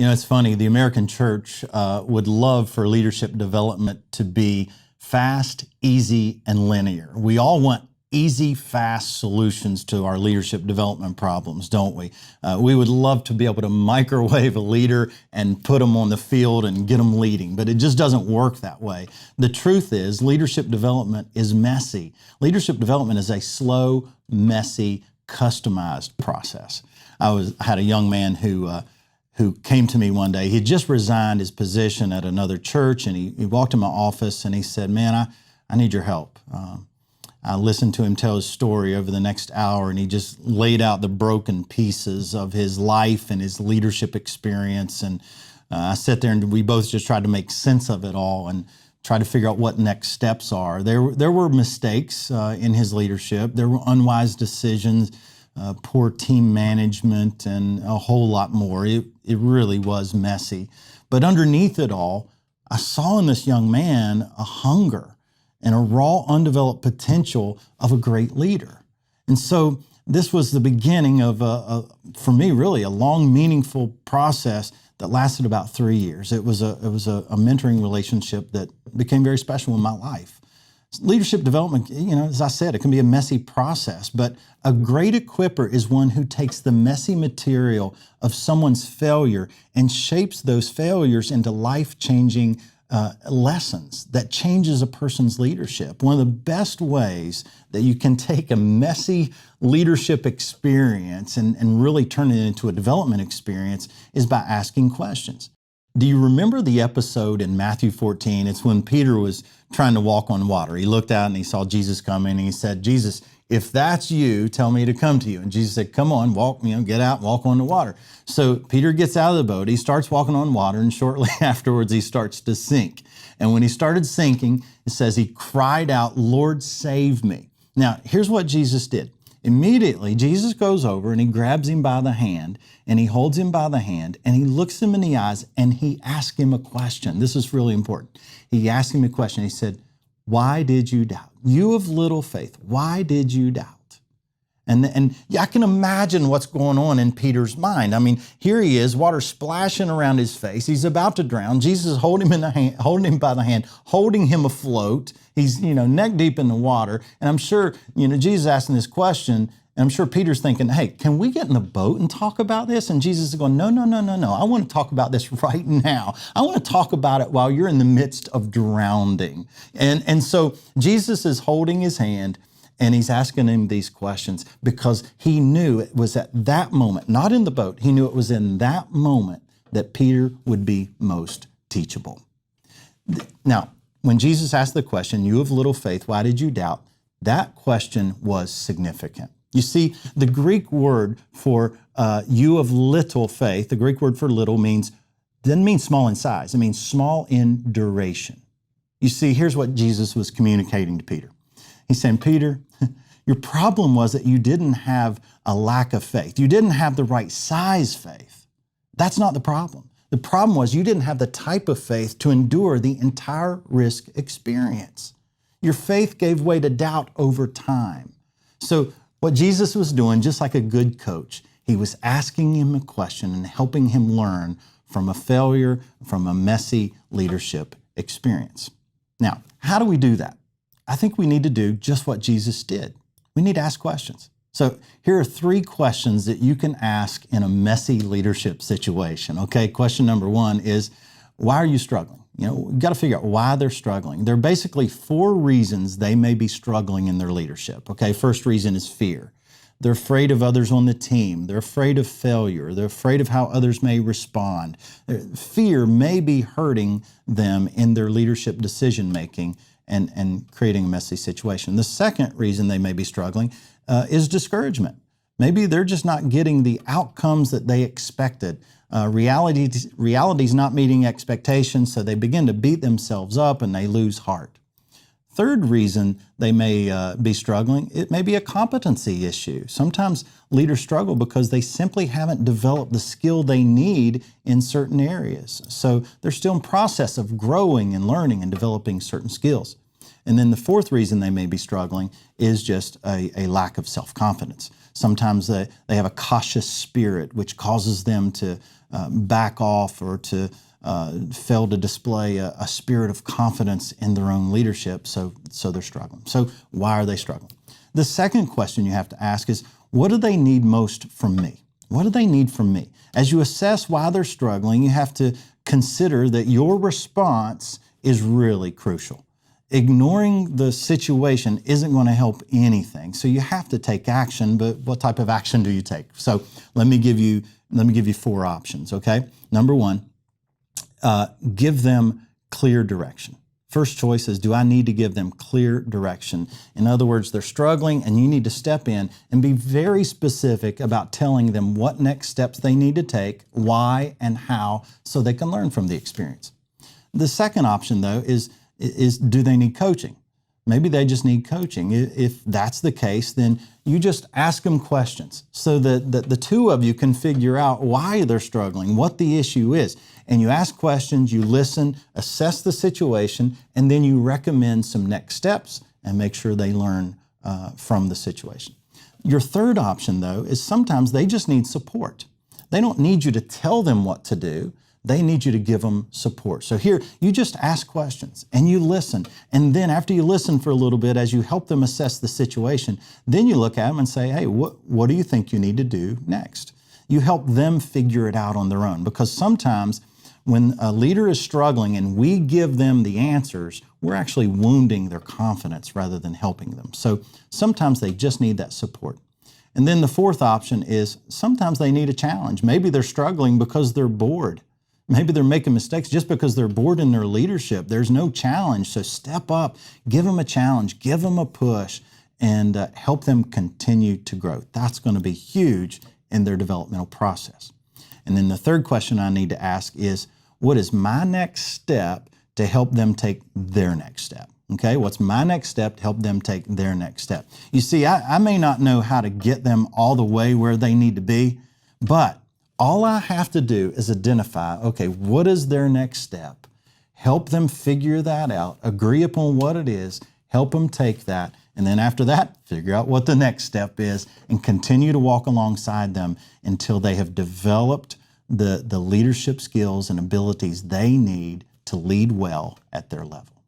You know, it's funny, the American church would love for leadership development to be fast, easy, and linear. We all want easy, fast solutions to our leadership development problems, don't we? We would love to be able to microwave a leader and put them on the field and get them leading, but it just doesn't work that way. The truth is, leadership development is messy. Leadership development is a slow, messy, customized process. I had a young man who came to me one day. He had just resigned his position at another church, and he walked in my office and he said, "Man, I need your help." I listened to him tell his story over the next hour, and he just laid out the broken pieces of his life and his leadership experience. And I sat there and we both just tried to make sense of it all and try to figure out what next steps are. There were mistakes in his leadership. There were unwise decisions, poor team management, and a whole lot more. It really was messy. But underneath it all, I saw in this young man a hunger and a raw, undeveloped potential of a great leader. And so this was the beginning of, for me, really a long, meaningful process that lasted about 3 years. It was a mentoring relationship that became very special in my life. Leadership development, you know, as I said, it can be a messy process, but a great equipper is one who takes the messy material of someone's failure and shapes those failures into life-changing lessons that changes a person's leadership. One of the best ways that you can take a messy leadership experience and really turn it into a development experience is by asking questions. Do you remember the episode in Matthew 14? It's when Peter was trying to walk on water. He looked out and he saw Jesus coming and he said, "Jesus, if that's you, tell me to come to you." And Jesus said, "Come on, walk, get out, walk on the water." So Peter gets out of the boat, he starts walking on water, and shortly afterwards he starts to sink. And when he started sinking, it says he cried out, "Lord, save me." Now, here's what Jesus did. Immediately, Jesus goes over and he grabs him by the hand and he holds him by the hand and he looks him in the eyes and he asks him a question. This is really important. He asked him a question. He said, "Why did you doubt? You of little faith, why did you doubt?" And I can imagine what's going on in Peter's mind. I mean, here he is, water splashing around his face. He's about to drown. Jesus is holding him by the hand, holding him afloat. He's, neck deep in the water. And I'm sure, Jesus asking this question, and I'm sure Peter's thinking, "Hey, can we get in the boat and talk about this?" And Jesus is going, No. I want to talk about this right now. I want to talk about it while you're in the midst of drowning. And so Jesus is holding his hand and he's asking him these questions because he knew it was at that moment, not in the boat, he knew it was in that moment that Peter would be most teachable. Now, when Jesus asked the question, "You of little faith, why did you doubt?" that question was significant. You see, the Greek word for you of little faith, the Greek word for little doesn't mean small in size. It means small in duration. You see, here's what Jesus was communicating to Peter. He's saying, "Peter, your problem was that you didn't have a lack of faith. You didn't have the right size faith. That's not the problem. The problem was you didn't have the type of faith to endure the entire risk experience. Your faith gave way to doubt over time." So what Jesus was doing, just like a good coach, he was asking him a question and helping him learn from a failure, from a messy leadership experience. Now, how do we do that? I think we need to do just what Jesus did. We need to ask questions. So here are 3 questions that you can ask in a messy leadership situation. Okay, question number 1 is, why are you struggling? We've got to figure out why they're struggling. There are basically 4 reasons they may be struggling in their leadership. Okay, first reason is fear. They're afraid of others on the team. They're afraid of failure. They're afraid of how others may respond. Fear may be hurting them in their leadership decision-making and creating a messy situation. The second reason they may be struggling is discouragement. Maybe they're just not getting the outcomes that they expected. Reality's not meeting expectations, so they begin to beat themselves up and they lose heart. Third reason they may be struggling, it may be a competency issue. Sometimes leaders struggle because they simply haven't developed the skill they need in certain areas. So they're still in process of growing and learning and developing certain skills. And then the fourth reason they may be struggling is just a lack of self-confidence. Sometimes they have a cautious spirit, which causes them to back off or to fail to display a spirit of confidence in their own leadership, so they're struggling. So why are they struggling? The second question you have to ask is, what do they need most from me? What do they need from me? As you assess why they're struggling, you have to consider that your response is really crucial. Ignoring the situation isn't going to help anything. So you have to take action, but what type of action do you take? So let me give you 4 options, okay? Number 1, give them clear direction. First choice is, do I need to give them clear direction? In other words, they're struggling and you need to step in and be very specific about telling them what next steps they need to take, why and how, so they can learn from the experience. The second option, though, is do they need coaching? Maybe they just need coaching. If that's the case, then you just ask them questions so that the two of you can figure out why they're struggling, what the issue is. And you ask questions, you listen, assess the situation, and then you recommend some next steps and make sure they learn from the situation. Your third option, though, is sometimes they just need support. They don't need you to tell them what to do. They need you to give them support. So here, you just ask questions and you listen. And then after you listen for a little bit, as you help them assess the situation, then you look at them and say, hey, what do you think you need to do next? You help them figure it out on their own, because sometimes when a leader is struggling and we give them the answers, we're actually wounding their confidence rather than helping them. So sometimes they just need that support. And then the fourth option is sometimes they need a challenge. Maybe they're struggling because they're bored. Maybe they're making mistakes just because they're bored in their leadership. There's no challenge. So step up, give them a challenge, give them a push, and help them continue to grow. That's going to be huge in their developmental process. And then the third question I need to ask is, what is my next step to help them take their next step? Okay, what's my next step to help them take their next step? You see, I may not know how to get them all the way where they need to be, but all I have to do is identify, okay, what is their next step? Help them figure that out, agree upon what it is, help them take that, and then after that, figure out what the next step is and continue to walk alongside them until they have developed the leadership skills and abilities they need to lead well at their level.